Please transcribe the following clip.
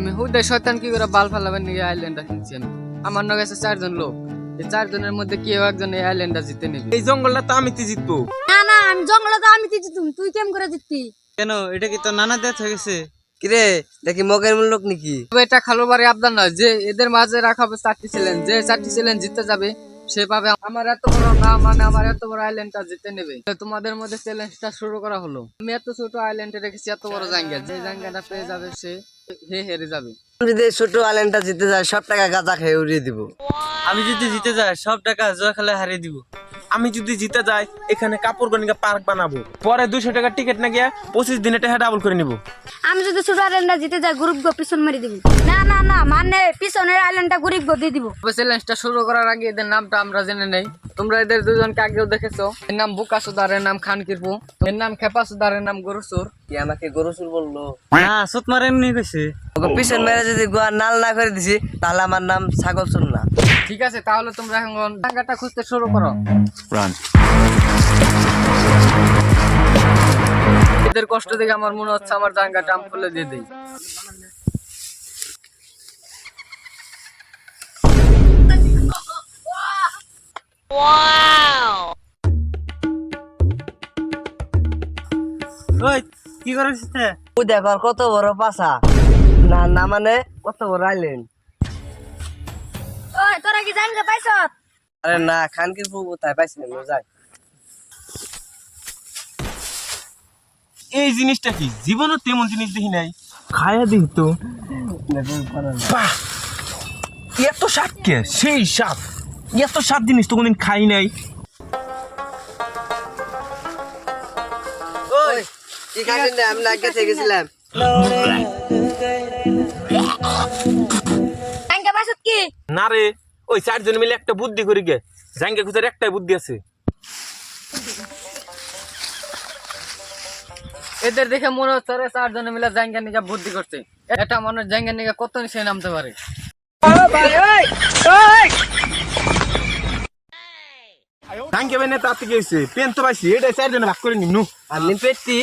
আমি হুদাই শয়তান কি করে বাল ফালাবার নিয়ে আইল্যান্ডটা কিনছি আমি। আমার নগে আছে 4 জন লোক, এই 4 জনের মধ্যে কেউ একজন এই আইল্যান্ডটা জিতে নেবে। এই জঙ্গলটা তো আমি জিতবো। না না আমি জঙ্গলে তো আমি জিতুম, তুই কেম করে জিততি? কেন, এটা কি তোর নানা দেয়া গেছে? কিরে দেখি মগের মূল লোক নাকি? তবে এটা খালুর বাড়ি আবদার নয় যে এদের মাঝে রাখা হবে 4টি চ্যালেঞ্জ, যে 4টি চ্যালেঞ্জ জিতে যাবে সে পাবে আমার এত বড় না, মানে আমার এত বড় আইল্যান্ডটা জিতে নেবে। তোমাদের মধ্যে চ্যালেঞ্জটা শুরু করা হলো। আমি এত ছোট আইল্যান্ডে রেখেছি এত বড় জায়গা, যে জায়গাটা পেয়ে যাবে সে হেরে যাবে। যদি ছোট আলেনটা জিতে যায় সব টাকা গাঁজা খেয়ে উড়িয়ে দিব। আমি যদি জিতে যাই সব টাকা জয় খেলে হারিয়ে দিব। আমি যদি জিতে যাই এখানে কাপড় গনিকা পার্ক বানাবো, পরে 200 টাকা টিকিট না গিয়া 25 দিনে টাকা ডাবল করে নিব। আমি যদি ছোট আইল্যান্ডটা জিতে যাই গ্রুপ গো পিছন মারি দিব। না না না মানে পিছনের আইল্যান্ডটা গ্রুপ গো দিয়ে দিব। তবে চ্যালেঞ্জটা শুরু করার আগে এদের নামটা আমরা জেনে নেই। তোমরা এদের দুজনকে আগেও দেখেছো। এর নাম বুকা সুদার, এর নাম খান কিরপু, এর নাম খেপা সুদার, এর নাম গরুসুর। কি আমাকে গরুসুর বললো? না সুত মারে এমনি কইছে। ওকে পিছন মেরে যদি গোয়া নাল না করে দিছি তাহলে আমার নাম ছাগল সুর না। ঠিক আছে, তাহলে তোমরা এখন জায়গাটা খুঁজতে শুরু করো। এদের কষ্ট দেখে আমার মনে হচ্ছে আমার জায়গাটা আমি খুলে দিয়ে দিই। ওই কি করিস? ও দেখো আর কত বড় পাছা, না না মানে কত বড় আইল্যান্ড। ওই তোরা কি জানতে পাইছ? আরে না, খানকির পু কোথায় পাইছি না যাই। এই জিনিসটা কি জীবনে তেমন জিনিস দেখি নাই, খায়া দেখি তো। বাহ, এত স্বাদ কে, সেই স্বাদ, এত স্বাদ জিনিস তো কোনদিন খাই নাই। ওই কি খাইছেন রে? আমি আগে থেকে গেছিলাম। জানতে পাইছ কি? না রে, ওই 4 জন মিলে একটা বুদ্ধি করি গে, জাঙ্গে খুঁজার একটাই বুদ্ধি আছে। এদের দেখে মনে হচ্ছে 4 জনে মিলে জায়গা নিয়ে বুদ্ধি করছে। এটা মানুষ জায়গা নিয়ে কত নিচে নামতে পারে। জাঙ্গে বেনে তাতে গেছে পেন তো পাইছি, এটা 4 জন ভাগ করে নিমু। আমি পেটি